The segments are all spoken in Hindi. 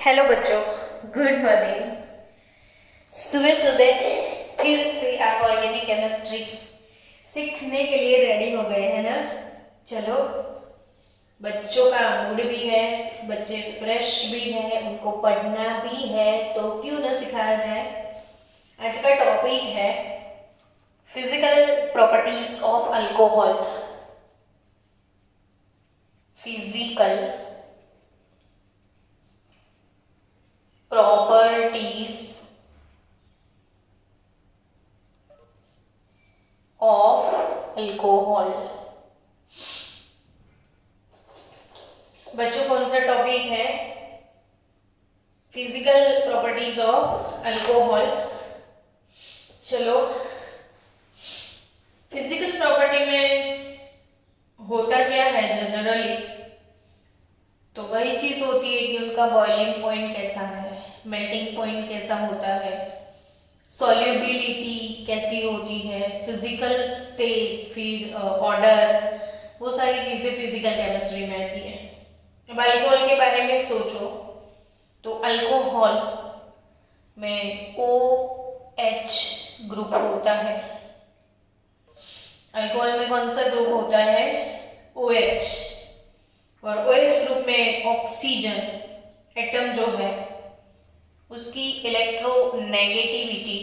हेलो बच्चों, गुड मॉर्निंग। सुबह सुबह फिर से आप ऑर्गेनिक केमिस्ट्री सीखने के लिए रेडी हो गए हैं ना। चलो, बच्चों का मूड भी है, बच्चे फ्रेश भी है, उनको पढ़ना भी है, तो क्यों ना सिखाया जाए। आज का टॉपिक है physical properties of alcohol. Physical properties of alcohol। बच्चों, कौन सा टॉपिक है? Physical properties of alcohol. चलो, फिजिकल प्रॉपर्टी में होता क्या है जनरली? तो वही चीज होती है कि उनका बॉइलिंग पॉइंट कैसा है, मेल्टिंग पॉइंट कैसा होता है, सॉल्युबिलिटी कैसी होती है, फिजिकल स्टेट, फिर ऑर्डर, वो सारी चीजें फिजिकल केमिस्ट्री में आती है। अब अल्कोहल के बारे में सोचो तो अल्कोहल में OH ग्रुप होता है। अल्कोहल में कौन सा ग्रुप होता है? OH। और OH ग्रुप में ऑक्सीजन एटम जो है उसकी इलेक्ट्रोनेगेटिविटी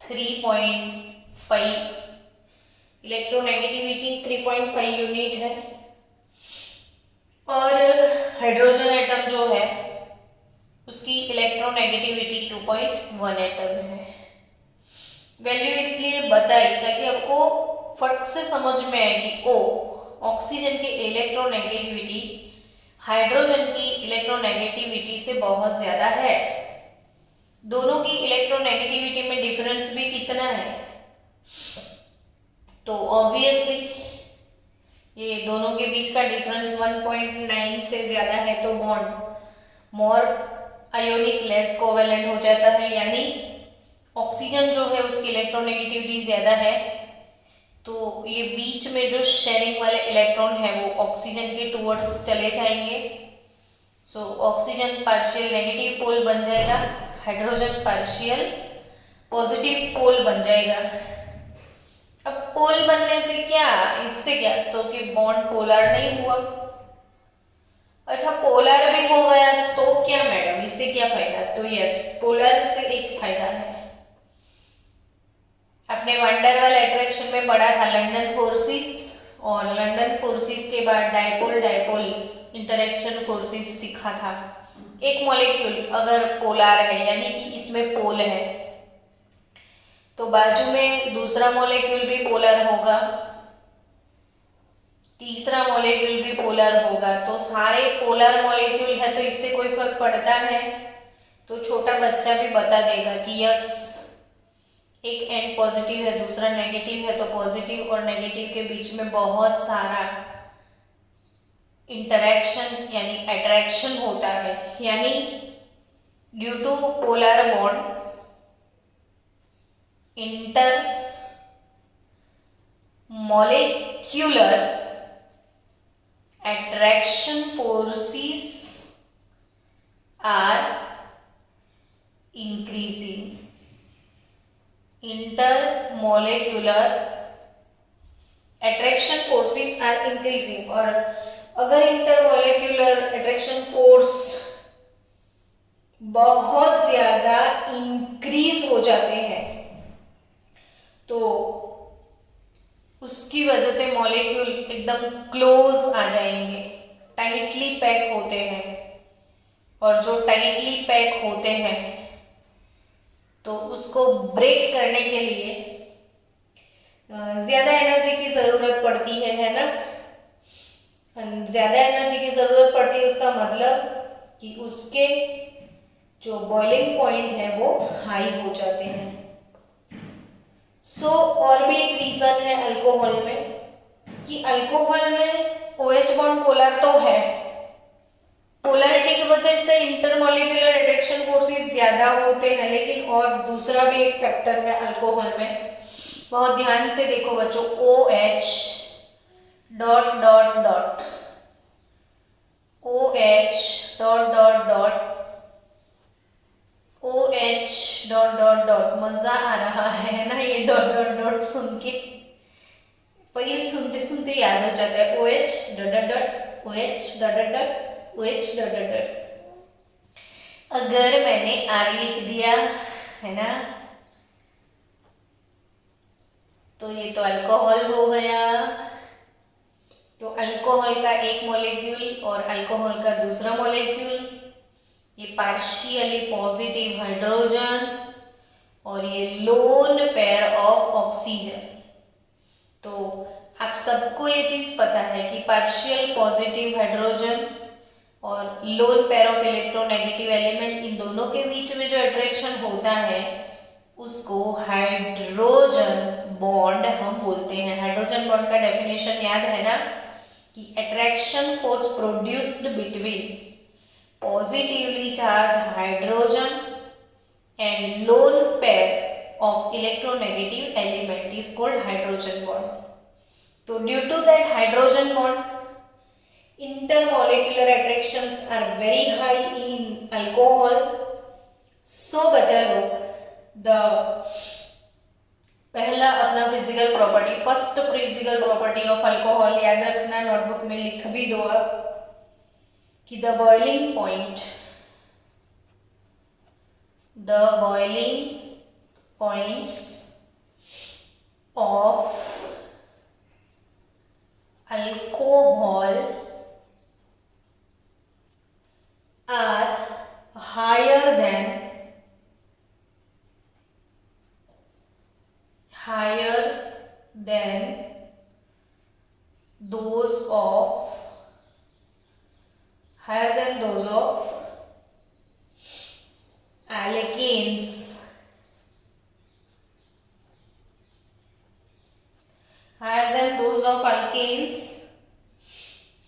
3.5 यूनिट है। और हाइड्रोजन एटम जो है उसकी इलेक्ट्रोनेगेटिविटी 2.1 एटम है। वैल्यू इसलिए बताई ताकि आपको फट से समझ में आए कि ऑक्सीजन की इलेक्ट्रोनेगेटिविटी हाइड्रोजन की इलेक्ट्रोनेगेटिविटी से बहुत ज्यादा है। दोनों की इलेक्ट्रोनेगेटिविटी में डिफरेंस भी कितना है? तो ऑब्वियसली ये दोनों के बीच का डिफरेंस 1.9 से ज्यादा है, तो बॉन्ड मोर आयोनिक लेस कोवेलेंट हो जाता है, यानी ऑक्सीजन जो है उसकी इलेक्ट्रोनेगेटिविटी ज्यादा है, तो ये बीच में जो शेयरिंग वाले इलेक्ट्रॉन है वो ऑक्सीजन के टुवर्ड्स चले जाएंगे। So oxygen partial negative pole बन जाएगा, हाइड्रोजन पार्शियल पॉजिटिव पोल बन जाएगा। अब पोल बनने से क्या, इससे क्या, तो कि बॉन्ड पोलर नहीं हुआ। अच्छा, पोलर भी हो गया तो क्या मैडम, इससे क्या फायदा? तो यस, पोलर से एक फायदा है। आपने वंडरवॉल अट्रैक्शन में पढ़ा था लंदन फोर्सेस, और लंदन फोर्सेस के बाद डायपोल डायपोल इंटरेक्शन फोर्सेस सीखा था। एक मॉलिक्यूल अगर पोलर है यानी कि इसमें पोल है, तो बाजू में दूसरा मॉलिक्यूल भी पोलर होगा, तीसरा मॉलिक्यूल भी पोलर होगा, तो सारे पोलर मॉलिक्यूल है, तो इससे कोई फर्क पड़ता है? तो छोटा बच्चा भी बता देगा कि यस, एक एंड पॉजिटिव है दूसरा नेगेटिव है, तो पॉजिटिव और नेगेटिव के बीच में बहुत सारा इंटरेक्शन यानी अट्रैक्शन होता है, यानी due to polar bond intermolecular attraction forces are increasing। intermolecular attraction forces are increasing। और अगर इंटरमोलिक्यूलर अट्रैक्शन फोर्स बहुत ज्यादा इंक्रीज हो जाते हैं तो उसकी वजह से मॉलिक्यूल एकदम क्लोज आ जाएंगे, टाइटली पैक होते हैं, और जो टाइटली पैक होते हैं तो उसको ब्रेक करने के लिए ज्यादा एनर्जी की जरूरत पड़ती है ना। ज्यादा एनर्जी की जरूरत पड़ती है, उसका मतलब कि उसके जो बॉइलिंग पॉइंट है वो हाई हो जाते हैं। और भी एक रीजन है अल्कोहल में कि अल्कोहल में OH बॉन्ड पोलर तो है, पोलैरिटी की वजह से इंटरमॉलिक्यूलर अट्रैक्शन फोर्सेस ज्यादा होते हैं, लेकिन और दूसरा भी एक फैक्टर है अल्कोहल में। बहुत ध्यान से देखो बच्चों, OH dot dot dot OH dot dot dot OH dot dot dot, मजा आ रहा है ना ये डॉट डॉट डॉट सुन के, पर ये सुनते सुनते याद हो जाता है। OH dot dot dot, OH dot dot dot, OH dot dot dot. अगर मैंने R लिख दिया है ना, तो ये तो अल्कोहल हो गया। तो अल्कोहल का एक मॉलिक्यूल और अल्कोहल का दूसरा मॉलिक्यूल, ये पार्शियली पॉजिटिव हाइड्रोजन और ये लोन पेयर ऑफ ऑक्सीजन। तो आप सबको ये चीज पता है कि पार्शियल पॉजिटिव हाइड्रोजन और lone pair of electronegative element, इन दोनों के बीच में जो अट्रैक्शन होता है उसको हाइड्रोजन बॉन्ड हम बोलते हैं। हाइड्रोजन बॉन्ड का डेफिनेशन याद है ना, कि attraction force produced between positively charge hydrogen and lone pair of electronegative element is called hydrogen bond. तो due to that hydrogen bond, intermolecular attractions are very high in alcohol. So बचा लोग द पहला अपना physical property, first physical property of alcohol याद रखना, नोटबुक में लिख भी दो आप, कि the boiling points of alcohol are higher than those of alkanes,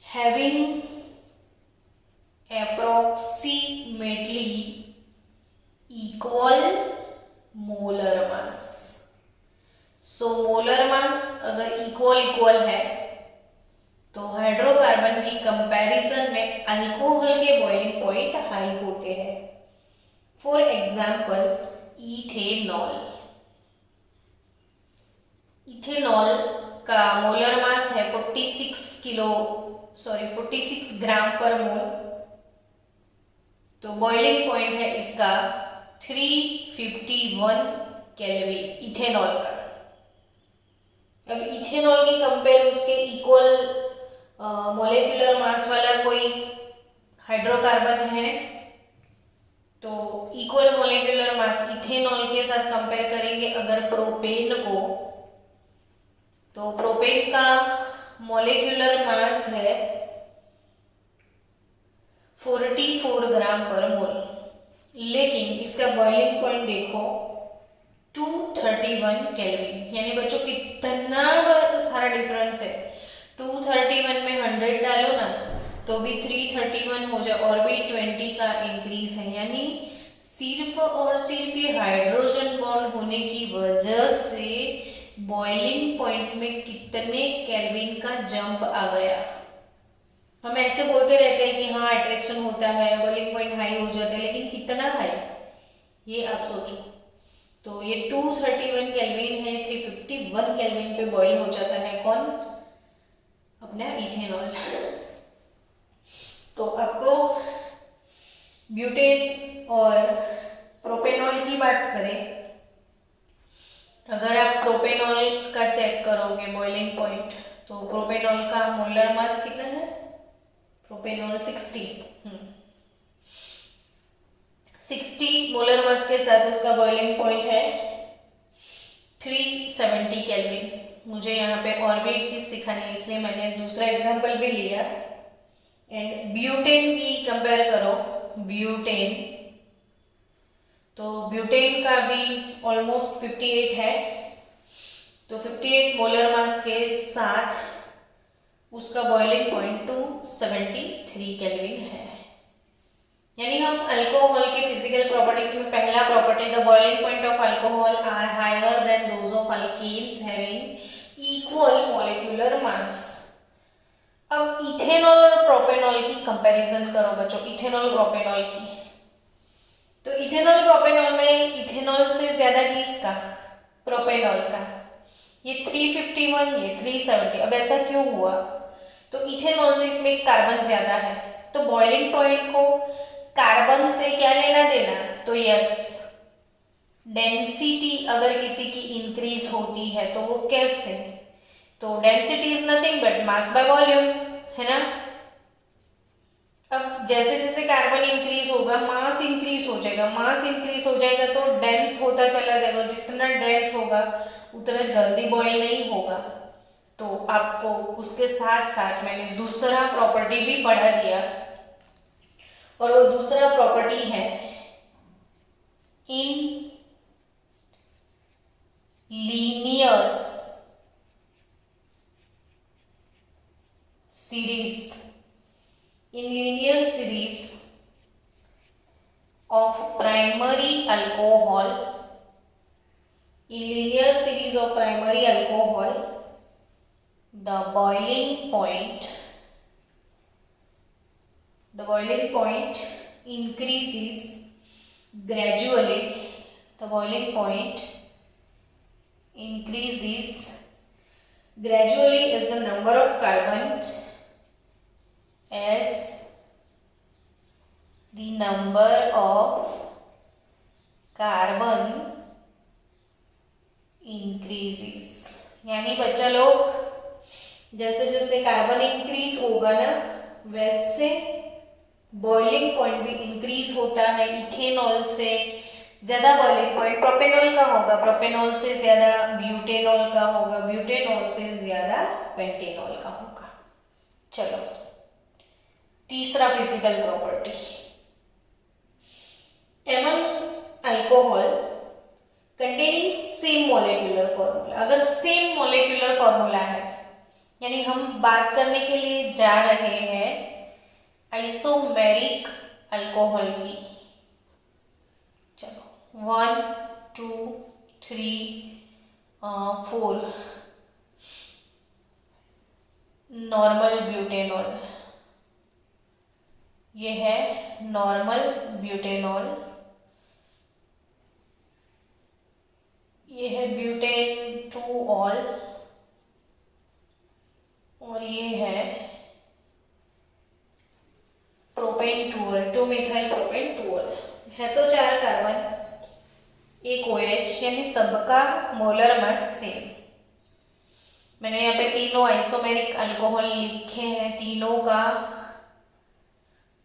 having approximately equal molar mass। So molar mass अगर इक्वल है तो हाइड्रोकार्बन की कंपैरिजन में अल्कोहल के बॉइलिंग पॉइंट हाई होते हैं। फॉर एग्जांपल इथेनॉल का मोलर मास है 46 ग्राम पर मोल। तो बॉइलिंग पॉइंट है इसका 351 केल्विन इथेनॉल का। अब इथेनॉल की कंपेयर उसके इक्वल मॉलिक्यूलर मास वाला कोई हाइड्रोकार्बन है, तो इक्वल मॉलिक्यूलर मास इथेनॉल के साथ कंपेयर करेंगे अगर प्रोपेन को, तो प्रोपेन का मॉलिक्यूलर मास है 44 ग्राम पर मोल, लेकिन इसका बॉइलिंग पॉइंट देखो 231 केल्विन। यानी बच्चों कितना सारा डिफरेंस है। 231 में 100 डालो ना तो भी 331 हो जाए, और भी 20 का इंक्रीज है। यानी सिर्फ और सिर्फ ये हाइड्रोजन बॉन्ड होने की वजह से बॉइलिंग पॉइंट में कितने केल्विन का जंप आ गया। हम ऐसे बोलते रहते हैं कि हाँ अट्रैक्शन होता है, बॉइलिंग पॉइंट हाई हो जाता है, लेकिन कितना हाई ये आप सोचो। तो ये 231 केल्विन है, 351 केल्विन पे बॉईल हो जाता है कौन, अपना इथेनॉल। तो आपको ब्यूटेन और प्रोपेनॉल की बात करें, अगर आप प्रोपेनॉल का चेक करोगे बॉइलिंग पॉइंट, तो प्रोपेनॉल का मोलर मास कितना है, प्रोपेनॉल 60 मोलर मास के साथ उसका बॉइलिंग पॉइंट है 370 केल्विन। मुझे यहाँ पे और भी एक चीज सिखानी है, इसलिए मैंने दूसरा एग्जांपल भी लिया। एंड ब्यूटेन की कंपेयर करो, ब्यूटेन, तो ब्यूटेन का भी ऑलमोस्ट 58 है, तो 58 मोलर मास के साथ उसका बॉइलिंग पॉइंट 273 केल्विन है। यानी हम अल्कोहल के फिजिकल प्रॉपर्टीज में पहला property, the boiling point of alcohol are higher than those of alkanes having equal molecular mass. अब इथेनॉल और प्रोपेनॉल की कंपैरिजन करो बच्चों, इथेनॉल प्रोपेनॉल की। तो इथेनॉल प्रोपेनॉल में इथेनॉल से ज्यादा किसका, प्रोपेनॉल का। ये 351, ये 370। अब ऐसा क्यों हुआ, तो इथेनॉल से इसमें कार्बन ज्यादा है, तो बॉइलिंग पॉइंट को कार्बन से क्या लेना देना, तो यस, डेंसिटी अगर किसी की इंक्रीज होती है तो वो कैसे, तो density is nothing but mass by volume, है ना। अब जैसे जैसे कार्बन इंक्रीज होगा मास इंक्रीज हो जाएगा, मास इंक्रीज हो जाएगा तो डेंस होता चला जाएगा, जितना डेंस होगा उतना जल्दी बॉयल नहीं होगा। तो आपको उसके साथ साथ मैंने दूसरा प्रॉपर्टी भी पढ़ा दिया, और वो दूसरा प्रॉपर्टी है in linear series, in linear series of primary alcohol, in linear series of primary alcohol, the boiling point increases gradually, the boiling point increases gradually as the number of carbon, as the number of carbon increases। यानी बच्चा लोग जैसे जैसे कार्बन इंक्रीज होगा ना वैसे बॉइलिंग पॉइंट भी इंक्रीज होता है। इथेनॉल से ज्यादा बॉइलिंग पॉइंट प्रोपेनॉल का होगा, प्रोपेनॉल से ज्यादा ब्यूटेनॉल का होगा, ब्यूटेनॉल से ज्यादा पेंटेनॉल का होगा। चलो तीसरा physical property, among alcohol containing same molecular formula. अगर सेम मॉलिक्यूलर फॉर्मूला है यानी हम बात करने के लिए जा रहे हैं आइसोमेरिक अल्कोहल की। चलो 1 2 3 4 नॉर्मल ब्यूटेनॉल, ये है नॉर्मल ब्यूटेनॉल, ये है ब्यूटेन 2 ऑल, और ये है प्रोपेन 2 2 मिथाइल प्रोपेन 2 है। तो 4 कार्बन, एक OH, यानी सबका मोलर मास सेम। मैंने यहाँ पे तीनों आइसोमेरिक अल्कोहल लिखे हैं, तीनों का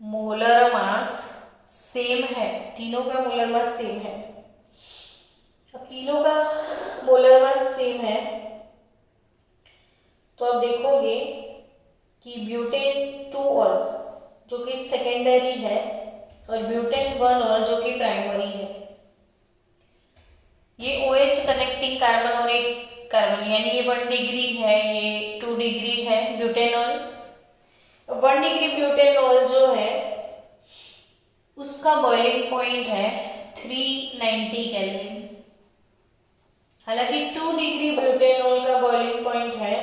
मोलर मास सेम है, तीनों का मोलर मास सेम है। अब तीनों का मोलर मास सेम है तो अब देखोगे कि ब्यूटेन 2 ऑल जो कि सेकेंडरी है और ब्यूटेन 1 ऑल जो कि प्राइमरी है, ये OH कनेक्टिंग कार्बन और एक कार्बन, यानी ये 1 डिग्री है, ये 2 डिग्री है ब्यूटेनॉल। 1 डिग्री ब्यूटेनॉल जो है उसका बॉइलिंग पॉइंट है 390 केल्विन, हालांकि 2 डिग्री ब्यूटेनॉल का बॉइलिंग पॉइंट है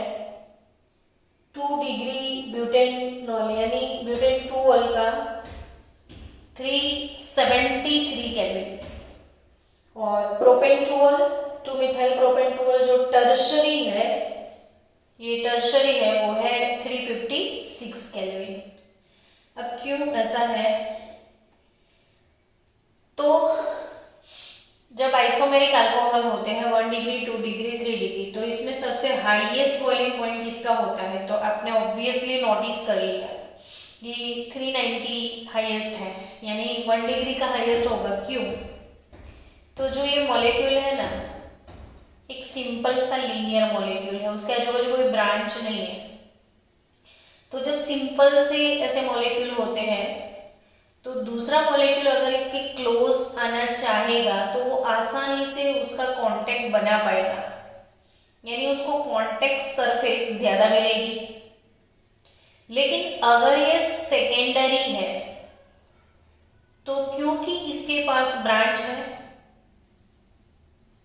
2 डिग्री ब्यूटेनॉल यानी ब्यूटेन 2 ऑल का 373 केल्विन, और propane 2 all 2 methyl propane 2 all जो टर्शरी है, ये टर्शरी है, वो है 356 केल्विन। अब क्यों ऐसा है, तो जब आइसोमेरिक अल्कोहल होते हैं 1 डिग्री 2 डिग्री 3 डिग्री, तो इसमें सबसे हाईएस्ट बॉइलिंग पॉइंट किसका होता है, तो आपने ऑब्वियसली नोटिस कर लिया ये 390 हाईएस्ट है, यानी 1 डिग्री का हाईएस्ट होगा। क्यों, तो जो ये मॉलिक्यूल है ना एक सिंपल सा लीनियर मॉलिक्यूल है, उसके आजू बाजू कोई ब्रांच नहीं है। तो जब सिंपल से ऐसे मॉलिक्यूल होते हैं तो दूसरा मॉलिक्यूल अगर इसके क्लोज आना चाहेगा तो वो आसानी से उसका कांटेक्ट बना पाएगा, यानी उसको कांटेक्ट सरफेस ज्यादा मिलेगी। लेकिन अगर ये सेकेंडरी है तो क्योंकि इसके पास ब्रांच है,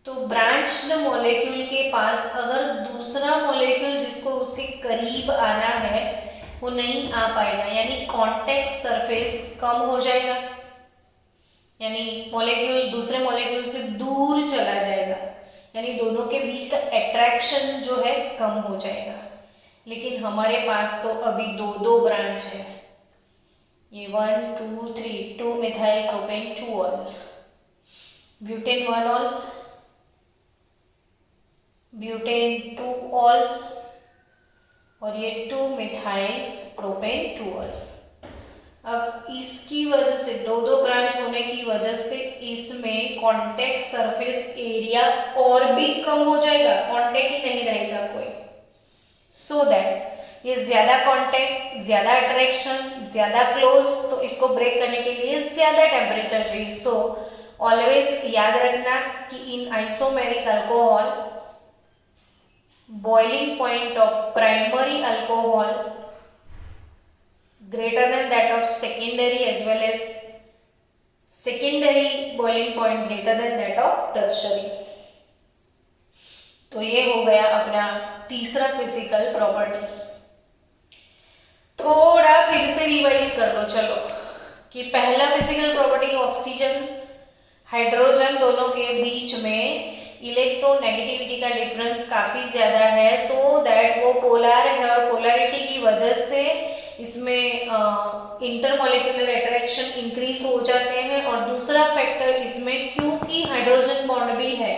तो ब्रांच्ड मॉलिक्यूल के पास अगर दूसरा मॉलिक्यूल जिसको उसके करीब आना है वो नहीं आ पाएगा, यानी कांटेक्ट सरफेस कम हो जाएगा, यानी मॉलिक्यूल दूसरे मॉलिक्यूल से दूर चला जाएगा, यानी दोनों के बीच का अट्रैक्शन जो है कम हो जाएगा। लेकिन हमारे पास तो अभी दो दो ब्रांच है, ये 1 2 3, 2 methyl propane 2 all, butane 1 all, butane 2 all, और ये 2 मिथाइल प्रोपेन 2 ऑल। अब इसकी वजह से दो दो ब्रांच होने की वजह से इसमें कांटेक्ट सरफेस एरिया और भी कम हो जाएगा, कांटेक्ट ही नहीं रहेगा कोई। सो दैट ये ज्यादा कांटेक्ट, ज्यादा अट्रैक्शन, ज्यादा क्लोज, तो इसको ब्रेक करने के लिए ज्यादा टेम्परेचर चाहिए। सो ऑलवेज याद रखना कि in isomeric alcohol boiling point of primary alcohol greater than that of secondary as well as secondary boiling point greater than that of tertiary। तो ये हो गया अपना तीसरा फिजिकल प्रॉपर्टी। थोड़ा फिर से रिवाइज कर लो चलो कि पहला फिजिकल प्रॉपर्टी ऑक्सीजन हाइड्रोजन दोनों के बीच में इलेक्ट्रोनेगेटिविटी का डिफरेंस काफी ज्यादा है, सो दैट वो पोलर है और पोलैरिटी की वजह से इसमें इंटरमॉलिक्यूलर अट्रैक्शन इंक्रीज हो जाते हैं। और दूसरा फैक्टर इसमें क्योंकि हाइड्रोजन बॉन्ड भी है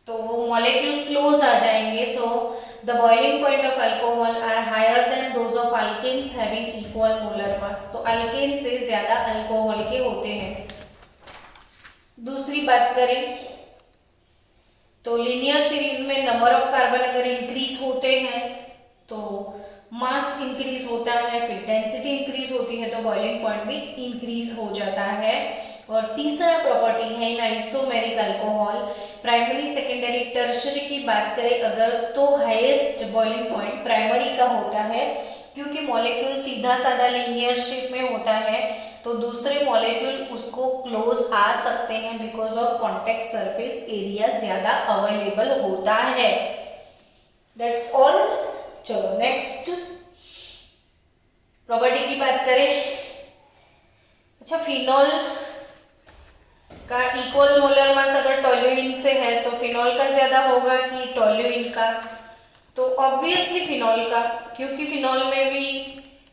तो वो मॉलिक्यूल क्लोज आ जाएंगे, so the boiling point of alcohol are higher than those of alkanes having equal molar mass. तो अल्केन से ज्यादा अल्कोहल के होते हैं। दूसरी बात करें तो लीनियर सीरीज में नंबर ऑफ कार्बन अगर इंक्रीज होते हैं तो मास इंक्रीज होता है, फिर डेंसिटी इंक्रीज होती है तो बॉइलिंग पॉइंट भी इंक्रीज हो जाता है। और तीसरा प्रॉपर्टी है in isomeric alcohol primary secondary tertiary की बात करें अगर तो हाईएस्ट बॉइलिंग पॉइंट प्राइमरी का होता है, क्योंकि मॉलिक्यूल सीधा साधा लीनियर शेप में होता है तो दूसरे मॉलिक्यूल उसको क्लोज आ सकते हैं because of contact surface area ज्यादा अवेलेबल होता है। That's all. चलो नेक्स्ट प्रॉपर्टी की बात करें। अच्छा, फिनॉल का इक्वल मोलर मास अगर टोल्यूइन से है तो फिनॉल का ज्यादा होगा कि टोल्यूइन का? तो ऑब्वियसली फिनॉल का, क्योंकि फिनॉल में भी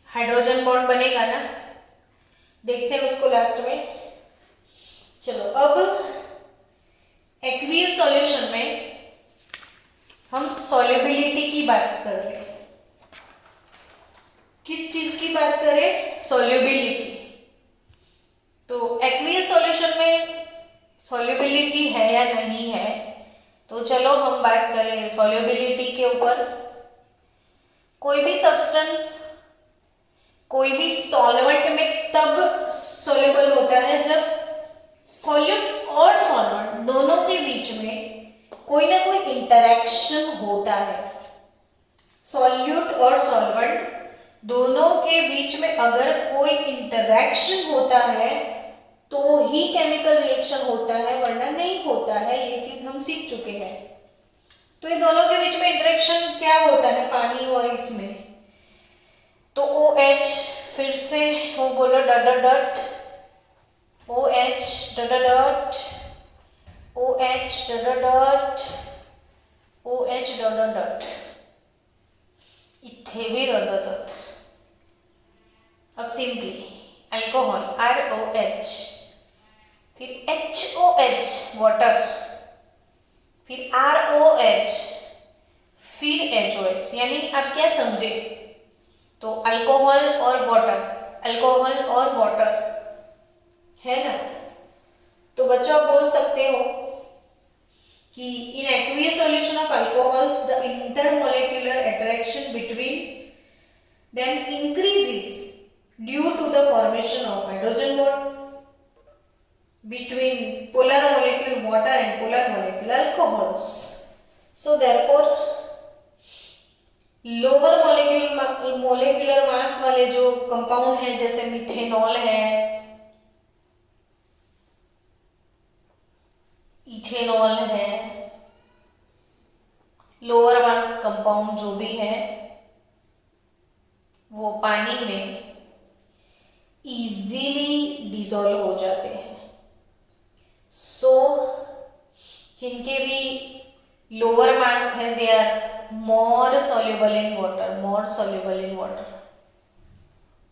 हाइड्रोजन बॉन्ड बनेगा ना, देखते हैं उसको लास्ट में। चलो अब एक्वियस सॉल्यूशन में हम सॉल्युबिलिटी की बात कर रहे हैं। किस चीज की बात करें? सॉल्युबिलिटी। तो एक्वियस सॉल्यूशन में सॉल्युबिलिटी है या नहीं है, तो चलो हम बात करें सॉल्युबिलिटी के ऊपर। कोई भी सब्सटेंस कोई भी सॉल्वेंट में तब सॉल्युबल होता है जब सॉल्यूट और सॉल्वेंट दोनों के बीच में कोई ना कोई इंटरेक्शन होता है। सॉल्यूट और सॉल्वेंट दोनों के बीच में अगर कोई इंटरेक्शन होता है तो ही केमिकल रिएक्शन होता है, वरना नहीं होता है। ये चीज हम सीख चुके हैं। तो ये दोनों के बीच में इंटरेक्शन क्या होता है पानी और इसमें? तो OH, फिर से वो बोलो डट डट, OH डट डट, OH डट डट, OH डट डट, इथे भी डट डट। अब सिंपली अल्कोहल ROH, फिर HOH वाटर, फिर ROH, फिर HOH, यानी आप क्या समझे? तो अल्कोहल और वाटर, अल्कोहल और वाटर है ना। तो बच्चों आप बोल सकते हो कि in aqueous solution of alcohols the intermolecular attraction between them increases due to the formation of hydrogen bond between polar molecule water and polar molecule alcohols. So therefore lower molecular mass वाले जो कंपाउंड हैं जैसे मिथेनॉल है, इथेनॉल है, लोअर मास कंपाउंड जो भी है वो पानी में इजीली डिसॉल्व हो जाते हैं। सो जिनके भी लोअर मास है they are more soluble in water.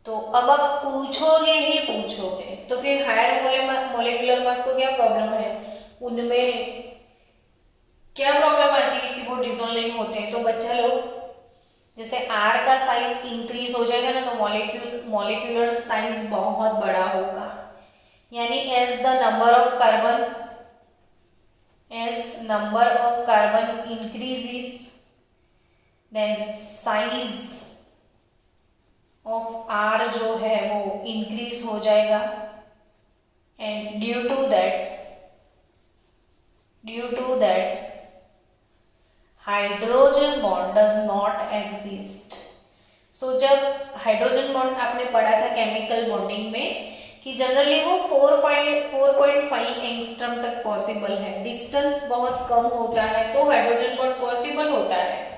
तो अब आप पूछोगे ही पूछोगे, तो फिर हायर मोलेकुलर मास को क्या प्रॉब्लम है, उनमें क्या प्रॉब्लम आती है कि वो डिसॉल्व नहीं होते हैं। तो बच्चा लोग जैसे R का साइज इंक्रीज हो जाएगा ना, तो मॉलिक्यूलर साइज बहुत बड़ा होगा, यानी as number of carbon increases then size of R जो है वो इंक्रीज हो जाएगा, and due to that hydrogen bond does not exist. So जब हाइड्रोजन बॉन्ड आपने पढ़ा था केमिकल बॉन्डिंग में कि जनरली वो 4.5 एंगस्ट्रम तक पॉसिबल है, डिस्टेंस बहुत कम होता है तो हाइड्रोजन बॉन्ड पॉसिबल होता है।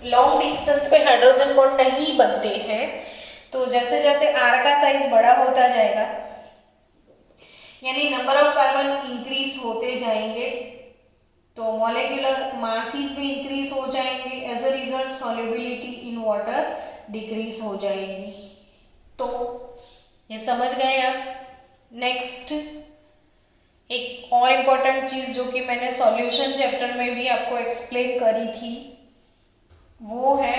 लॉन्ग डिस्टेंस पे हाइड्रोजन बॉन्ड नहीं बनते हैं। तो जैसे जैसे R का साइज बड़ा होता जाएगा, यानी नंबर ऑफ कार्बन इंक्रीज होते जाएंगे, तो मॉलिक्यूलर मासेस भी इंक्रीज हो जाएंगे, as a result solubility in water decrease हो जाएगी। तो ये समझ गए आप। नेक्स्ट एक और इम्पोर्टेंट चीज जो कि मैंने सॉल्यूशन चैप्टर में भी आपको एक्सप्लेन करी थी, वो है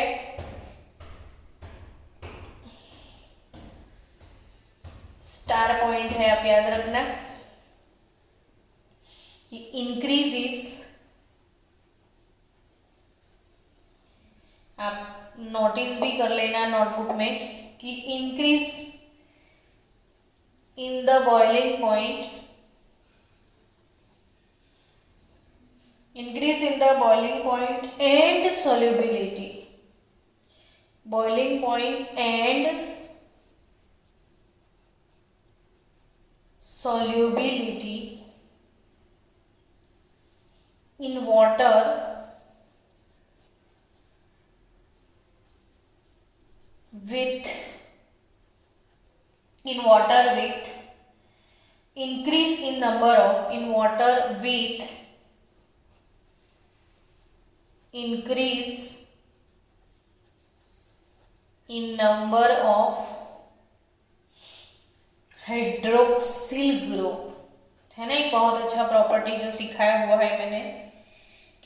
स्टार पॉइंट है, आप याद रखना, इंक्रीजेस, आप नोटिस भी कर लेना नोटबुक में कि increase in the boiling point, and solubility, boiling point and solubility in water with increase in number of increase in number of hydroxyl group है ना। एक बहुत अच्छा प्रॉपर्टी जो सिखाया हुआ है मैंने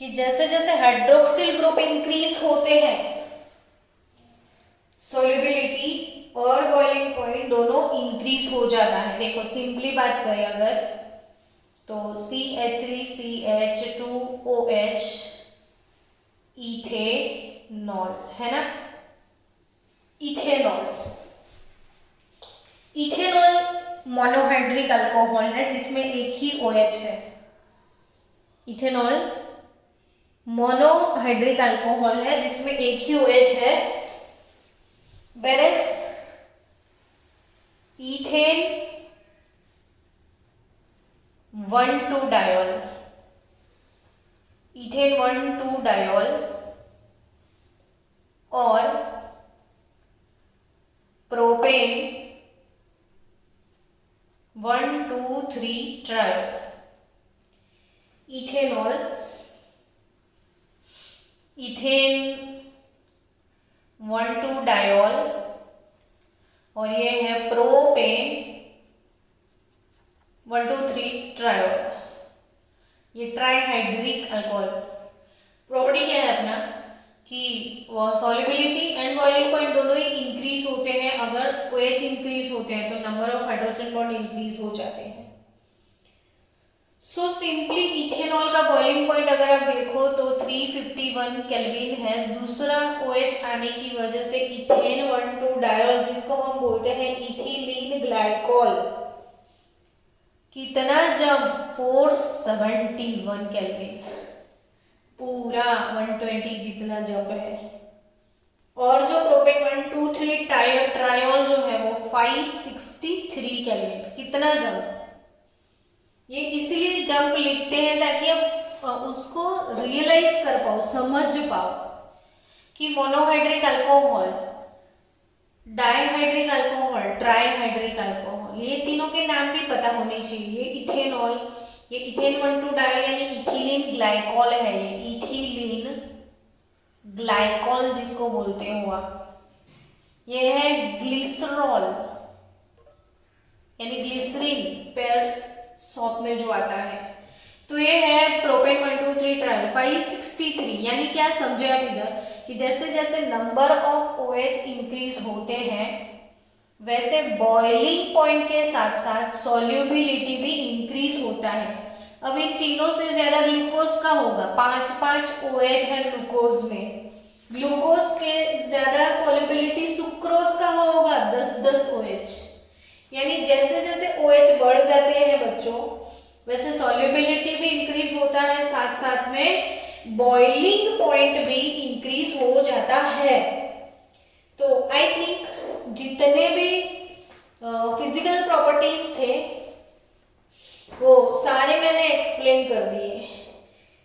कि जैसे जैसे हाइड्रोक्सिल ग्रुप इंक्रीज होते हैं, सॉल्युबिलिटी और बॉइलिंग पॉइंट दोनों इंक्रीज हो जाता है। देखो सिंपली बात करें अगर, तो CH3CH2OH इथेनॉल है ना। इथेनॉल मोनोहाइड्रिक अल्कोहल है जिसमें एक ही OH है। इथेनॉल मोनोहाइड्रिक अल्कोहल है जिसमें एक ही OH है, whereas ईथेन 1,2-डायोल, और प्रोपेन 1,2,3-ट्रायोल। इथेनॉल, इथेन 1,2-डायोल और ये है प्रोपेन 1,2,3-ट्रायोल। ये ट्राइहाइड्रिक अल्कोहल। प्रॉपर्टी क्या है अपना कि सॉल्युबिलिटी एंड बॉइलिंग पॉइंट दोनों ही इंक्रीज होते हैं। अगर OH इंक्रीज होते हैं तो number of hydrogen bond increase हो जाते हैं। सो सिंपली इथेनॉल का बॉइलिंग पॉइंट अगर आप देखो तो 351 केल्विन है। दूसरा OH आने की वजह से इथेन 1,2-डायोल जिसको हम बोलते हैं इथिलीन ग्लाइकोल, कितना जंप 471 केल्विन, पूरा 120 जितना जंप है। और जो प्रोपेन 1,2,3-ट्रायोल जो है वो 563 केल्विन, कितना जंप। ये इसीलिए जंप लिखते हैं ताकि आप उसको रियलाइज कर पाओ, समझ पाओ कि monohydric alcohol dihydric alcohol, trihydric alcohol, ये तीनों के नाम भी पता होने चाहिए। इथेनॉल, ये इथेन 1,2 डाई यानी इथिलीन ग्लाइकॉल है, ये इथिलीन ग्लाइकॉल जिसको बोलते हो आप। ये है ग्लिसरॉल यानी ग्लिसरीन, पेयर्स शॉप में जो आता है। तो ये है प्रोपेन 1, 2, 3 ट्रायल 563, यानी क्या समझे आप इधर कि जैसे जैसे नंबर ऑफ OH इंक्रीज होते हैं वैसे बॉइलिंग पॉइंट के साथ साथ सॉल्युबिलिटी भी इंक्रीज होता है। अब इन तीनों से ज्यादा ग्लूकोज का होगा, 5 OH है ग्लूकोज में, ग्लूकोज के ज्यादा सॉल्युबिलिटी सुक्रोज का होगा 10 OH। यानी जैसे जैसे OH बढ़ जाते हैं बच्चों वैसे सॉल्युबिलिटी भी इंक्रीज होता है, साथ साथ में बॉइलिंग पॉइंट भी इंक्रीज हो जाता है। तो आई थिंक जितने भी फिजिकल प्रॉपर्टीज थे वो सारे मैंने एक्सप्लेन कर दिए।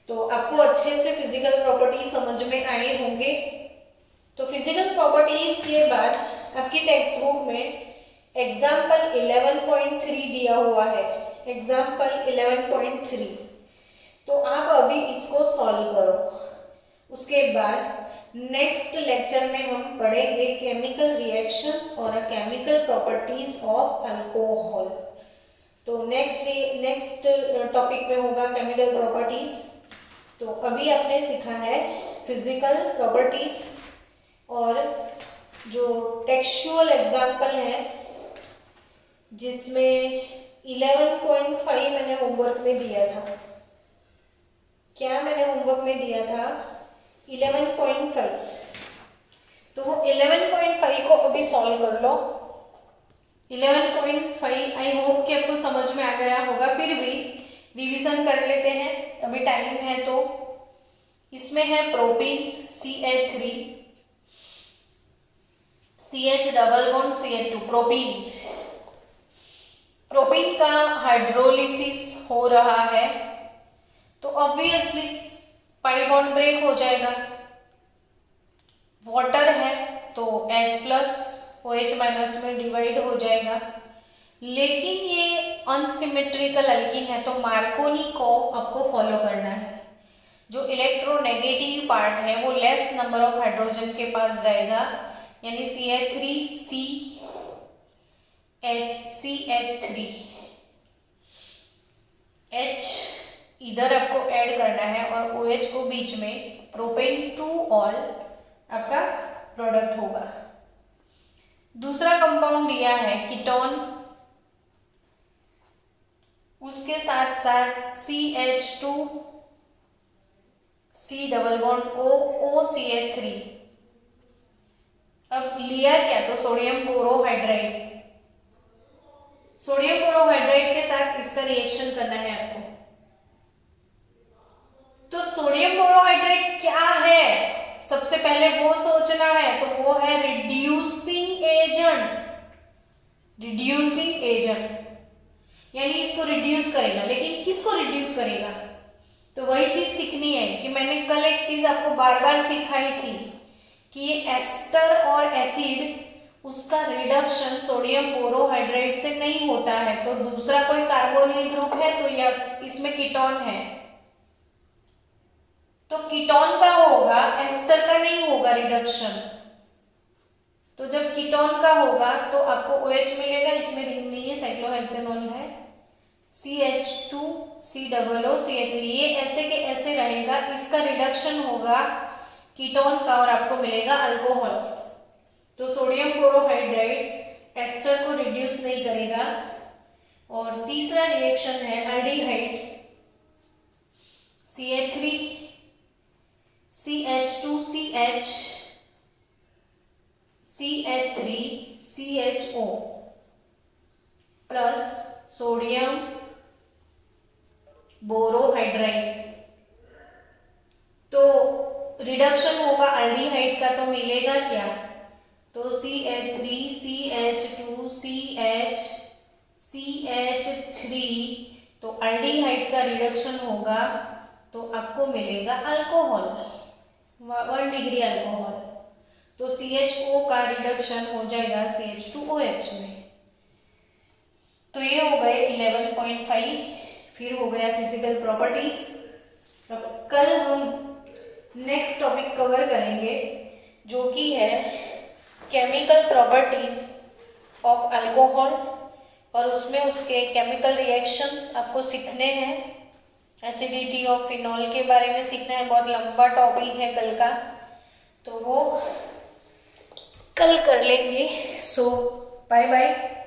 तो आपको अच्छे से फिजिकल प्रॉपर्टीज समझ में आए होंगे। तो फिजिकल प्रॉपर्टीज के बाद आपकी टेक्स्ट बुक में एग्जाम्पल 11.3 दिया हुआ है, एग्जाम्पल 11.3। तो आप अभी इसको सॉल्व करो। उसके बाद नेक्स्ट लेक्चर में हम पढ़ेंगे केमिकल रिएक्शंस और केमिकल प्रॉपर्टीज ऑफ अल्कोहल। तो नेक्स्ट टॉपिक में होगा केमिकल प्रॉपर्टीज। तो अभी आपने सीखा है फिजिकल प्रॉपर्टीज और जो टेक्सचुअल एग्जाम्पल है जिसमें 11.5 मैंने होमवर्क में दिया था। क्या मैंने होमवर्क में दिया था? 11.5। तो वो 11.5 को अभी सॉल्व कर लो। 11.5 आई होप कि आपको समझ में आ गया होगा, फिर भी रिवीजन कर लेते हैं, अभी टाइम है। तो इसमें है propene CH3 CH double bond CH2 propene. Propene का हाइड्रोलिसिस हो रहा है तो ऑब्वियसली पाई बॉन्ड ब्रेक हो जाएगा। वाटर है तो H+ OH- में डिवाइड हो जाएगा। लेकिन ये अनसिमेट्रिकल अल्कीन है तो मार्कोनी को आपको फॉलो करना है। जो इलेक्ट्रोनेगेटिव पार्ट है वो लेस नंबर ऑफ हाइड्रोजन के पास जाएगा, यानी CH3 CH3 H इधर आपको ऐड करना है और OH को बीच में, प्रोपेन 2 ऑल आपका प्रोडक्ट होगा। दूसरा कंपाउंड दिया है कीटोन, उसके साथ साथ CH2 C double bond OCH3। अब लिया क्या? तो सोडियम बोरोहाइड्राइड। सोडियम बोरोहाइड्राइड के साथ इसका रिएक्शन करना है आपको। तो सोडियम बोरोहाइड्राइड क्या है सबसे पहले वो सोचना है। तो वो है रिड्यूसिंग एजेंट। रिड्यूसिंग एजेंट यानी इसको रिड्यूस करेगा। लेकिन किसको रिड्यूस करेगा? तो वही चीज सीखनी है कि मैंने कल एक चीज आपको बार बार सिखाई थी कि ये एस्टर और एसिड, उसका रिडक्शन सोडियम बोरोहाइड्राइड से नहीं होता है। तो दूसरा कोई कार्बोनिल ग्रुप है तो यस, इसमें कीटोन है तो कीटोन का होगा, एस्टर का नहीं होगा रिडक्शन। तो जब कीटोन का होगा तो आपको OH मिलेगा, इसमें रिंग नहीं है, साइक्लोहेक्सेनॉल है, CH2 C double O CH3, ये ऐसे के ऐसे रहेगा। इसका रिडक्शन होगा कीटोन का और आपको मिलेगा अल्कोहल। तो सोडियम बोरोहाइड्राइड एस्टर को रिड्यूस नहीं करेगा। और तीसरा रिएक्शन है aldehyde, CH3 CH2 CH CH3 CHO plus sodium borohydride. तो रिडक्शन होगा एल्डिहाइड का, तो मिलेगा क्या? तो CH3 CH2 CH CH3, तो एल्डिहाइड का रिडक्शन होगा तो आपको मिलेगा अल्कोहल, 1 डिग्री अल्कोहल। तो CHO का रिडक्शन हो जाएगा CH2OH में। तो ये हो गए 11.5। फिर हो गया फिजिकल प्रॉपर्टीज। अब कल हम नेक्स्ट टॉपिक कवर करेंगे जो कि है केमिकल प्रॉपर्टीज ऑफ अल्कोहल, और उसमें उसके केमिकल रिएक्शंस आपको सीखने हैं। एसिडिटी ऑफ फिनॉल के बारे में सीखना है, बहुत लंबा टॉपिक है कल का, तो वो कल कर लेंगे। सो बाय बाय।